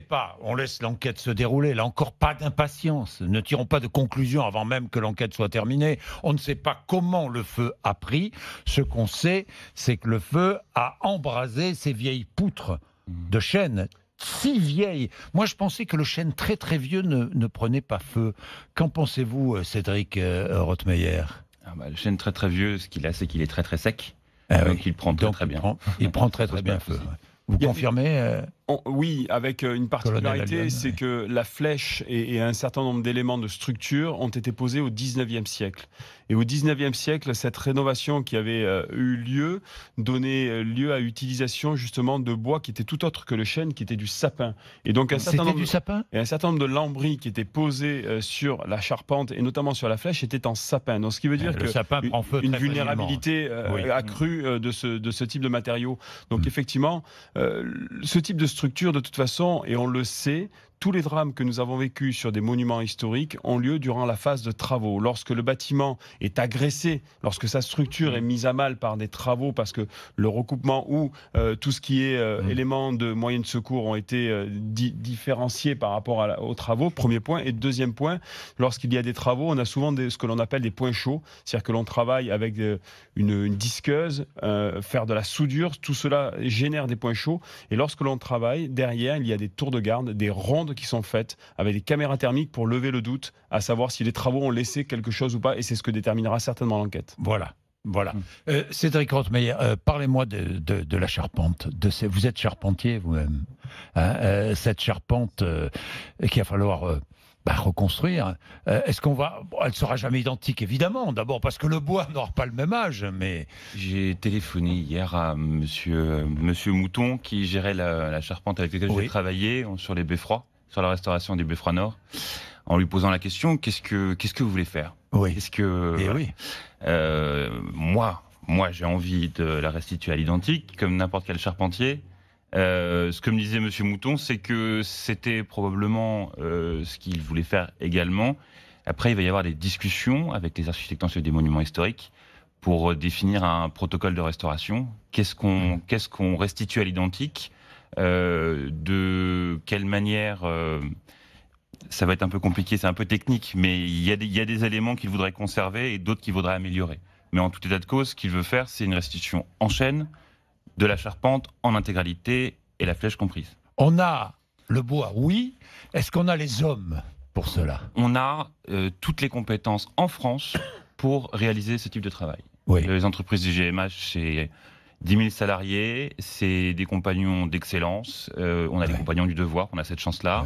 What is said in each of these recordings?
pas, on laisse l'enquête se dérouler, là encore pas d'impatience, ne tirons pas de conclusion avant même que l'enquête soit terminée. On ne sait pas comment le feu a pris. Ce qu'on sait, c'est que le feu a embrasé ces vieilles poutres de chêne. Si vieilles. Moi, je pensais que le chêne très très vieux ne prenait pas feu. Qu'en pensez-vous, Cédric Rothmeyer? Le chêne très très vieux, ce qu'il a, c'est qu'il est très très sec. Donc il prend très bien. Il prend très très bien feu. Vous confirmez Oui, avec une particularité, c'est que la flèche et un certain nombre d'éléments de structure ont été posés au 19e siècle. Et au 19e siècle, cette rénovation qui avait eu lieu donnait lieu à l'utilisation justement de bois qui était tout autre que le chêne, qui était du sapin. Et donc un certain nombre de lambris qui étaient posés sur la charpente et notamment sur la flèche étaient en sapin. Donc ce qui veut dire que sapin prend feu une très vulnérabilité accrue de ce type de matériaux. Donc effectivement, ce type de structure, de toute façon, et on le sait, tous les drames que nous avons vécus sur des monuments historiques ont lieu durant la phase de travaux. Lorsque le bâtiment est agressé, lorsque sa structure est mise à mal par des travaux, parce que le recoupement ou tout ce qui est éléments de moyens de secours ont été différenciés par rapport aux travaux, premier point. Et deuxième point, lorsqu'il y a des travaux, on a souvent ce que l'on appelle des points chauds, c'est-à-dire que l'on travaille avec une disqueuse, faire de la soudure, tout cela génère des points chauds. Et lorsque l'on travaille, derrière, il y a des tours de garde, des rondes qui sont faites avec des caméras thermiques pour lever le doute, à savoir si les travaux ont laissé quelque chose ou pas, et c'est ce que déterminera certainement l'enquête. Voilà. Cédric Rothmeyer, parlez-moi de la charpente. Vous êtes charpentier vous-même. Cette charpente qu'il va falloir reconstruire. Est-ce qu'on va... elle ne sera jamais identique, évidemment. D'abord parce que le bois n'aura pas le même âge, mais... J'ai téléphoné hier à monsieur Mouton, qui gérait la charpente avec laquelle j'ai travaillé sur les beffrois, sur la restauration des beffrois nord, en lui posant la question, qu'est-ce que vous voulez faire? Moi, j'ai envie de la restituer à l'identique, comme n'importe quel charpentier. Ce que me disait monsieur Mouton, c'est que c'était probablement ce qu'il voulait faire également. Après, il va y avoir des discussions avec les architectes des monuments historiques pour définir un protocole de restauration. Qu'est-ce qu'on restitue à l'identique, de quelle manière... ça va être un peu compliqué, c'est un peu technique, mais il y a des éléments qu'il voudrait conserver et d'autres qu'il voudrait améliorer. Mais en tout état de cause, ce qu'il veut faire, c'est une restitution en chaîne, de la charpente en intégralité et la flèche comprise. On a le bois, oui. Est-ce qu'on a les hommes pour cela? On a toutes les compétences en France pour réaliser ce type de travail. Les entreprises du GMH, c'est 10 000 salariés, c'est des compagnons d'excellence. On a des compagnons du devoir, on a cette chance-là.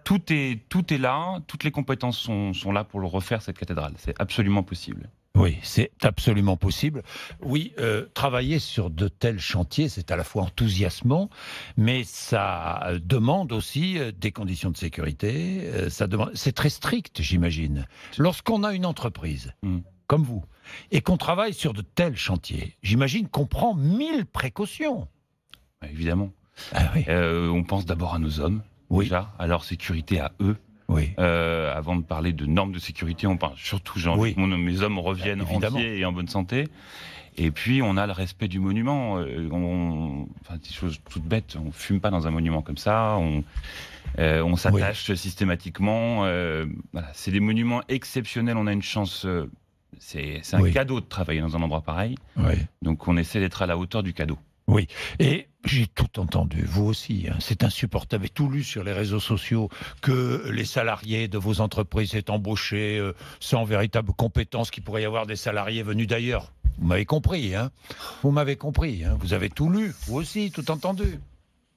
Tout est là, toutes les compétences sont là pour le refaire, cette cathédrale. C'est absolument possible. Oui, c'est absolument possible. Oui, travailler sur de tels chantiers, c'est à la fois enthousiasmant, mais ça demande aussi des conditions de sécurité. C'est très strict, j'imagine. Lorsqu'on a une entreprise, comme vous, et qu'on travaille sur de tels chantiers, j'imagine qu'on prend 1000 précautions. Évidemment. On pense d'abord à nos hommes, déjà, à leur sécurité à eux. Avant de parler de normes de sécurité, on parle surtout, mes hommes reviennent entiers et en bonne santé. Et puis, on a le respect du monument. Des choses toutes bêtes. On fume pas dans un monument comme ça. On s'attache systématiquement. C'est des monuments exceptionnels. On a une chance. C'est un cadeau de travailler dans un endroit pareil. Donc, on essaie d'être à la hauteur du cadeau. Oui, et j'ai tout entendu, vous aussi, c'est insupportable, et tout lu sur les réseaux sociaux, que les salariés de vos entreprises sont embauchés sans véritable compétence, qu'il pourrait y avoir des salariés venus d'ailleurs. Vous m'avez compris, vous m'avez compris, vous avez tout lu, vous aussi, tout entendu.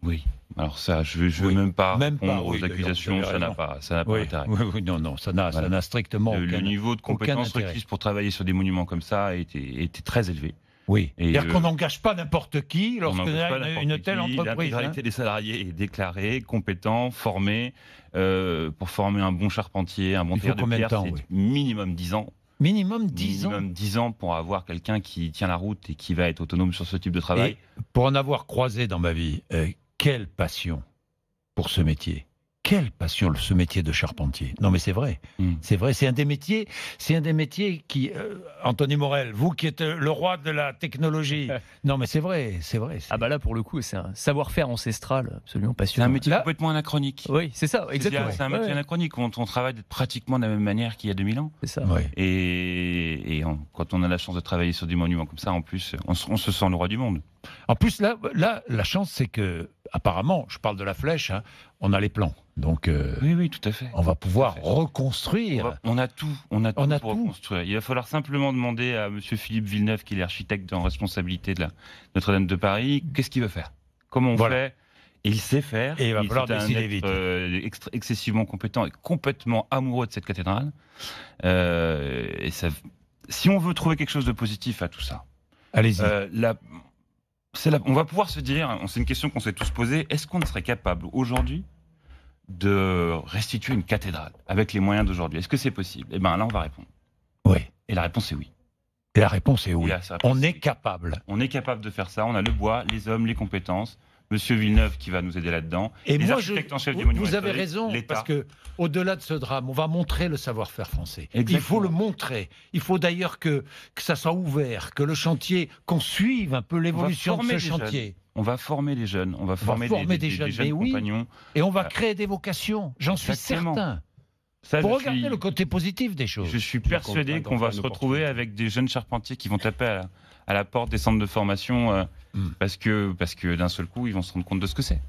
Oui, alors ça, je ne veux même pas répondre aux accusations, ça n'a pas d'intérêt. Non, ça n'a strictement aucun intérêt. Le niveau de compétence requise pour travailler sur des monuments comme ça était très élevé. Oui, c'est-à-dire qu'on n'engage pas n'importe qui lorsqu'on a une telle entreprise. L'intégralité des salariés est déclarée, compétent, formé. Pour former un bon charpentier, un bon tailleur de pierre, c'est minimum 10 ans. Minimum 10 ans. Minimum 10 ans pour avoir quelqu'un qui tient la route et qui va être autonome sur ce type de travail. Et pour en avoir croisé dans ma vie, quelle passion pour ce métier. quelle passion ce métier de charpentier. Non mais c'est vrai, c'est vrai. C'est un des métiers qui, Anthony Morel, vous qui êtes le roi de la technologie. Non mais c'est vrai. Ah bah là pour le coup c'est un savoir-faire ancestral absolument passionnant. C'est un métier complètement anachronique. Oui, c'est ça, exactement. C'est un métier anachronique. On travaille pratiquement de la même manière qu'il y a 2000 ans. C'est ça. Ouais. Et quand on a la chance de travailler sur des monuments comme ça, en plus, on se sent le roi du monde. En plus, là, la chance, c'est que, apparemment, je parle de la flèche, hein, on a les plans. Donc, oui, tout à fait. On va pouvoir reconstruire. On a tout pour reconstruire. Il va falloir simplement demander à M. Philippe Villeneuve, qui est l'architecte en responsabilité de la Notre-Dame de Paris, qu'est-ce qu'il veut faire, comment on fait. Et il sait faire. Et il va falloir décider vite. Excessivement compétent et complètement amoureux de cette cathédrale. Et ça, si on veut trouver quelque chose de positif à tout ça, allez-y. On va pouvoir se dire, c'est une question qu'on s'est tous posée, est-ce qu'on serait capable aujourd'hui de restituer une cathédrale avec les moyens d'aujourd'hui? Est-ce que c'est possible? Eh bien là, on va répondre. Oui. Et la réponse est oui. Et la réponse est oui. On est capable. On est capable de faire ça. On a le bois, les hommes, les compétences. Monsieur Villeneuve qui va nous aider là-dedans. Et les moi, architectes en chef du monument vous avez raison, parce que au-delà de ce drame, on va montrer le savoir-faire français. Exactement. Il faut le montrer. Il faut d'ailleurs que ça soit ouvert, que le chantier, qu'on suive un peu l'évolution de ce chantier. On va former les jeunes, on va former des jeunes compagnons. Et on va créer des vocations, j'en suis certain. Pour regarder le côté positif des choses. Je suis persuadé qu'on va se retrouver avec des jeunes charpentiers qui vont taper à la porte des centres de formation parce que d'un seul coup, ils vont se rendre compte de ce que c'est.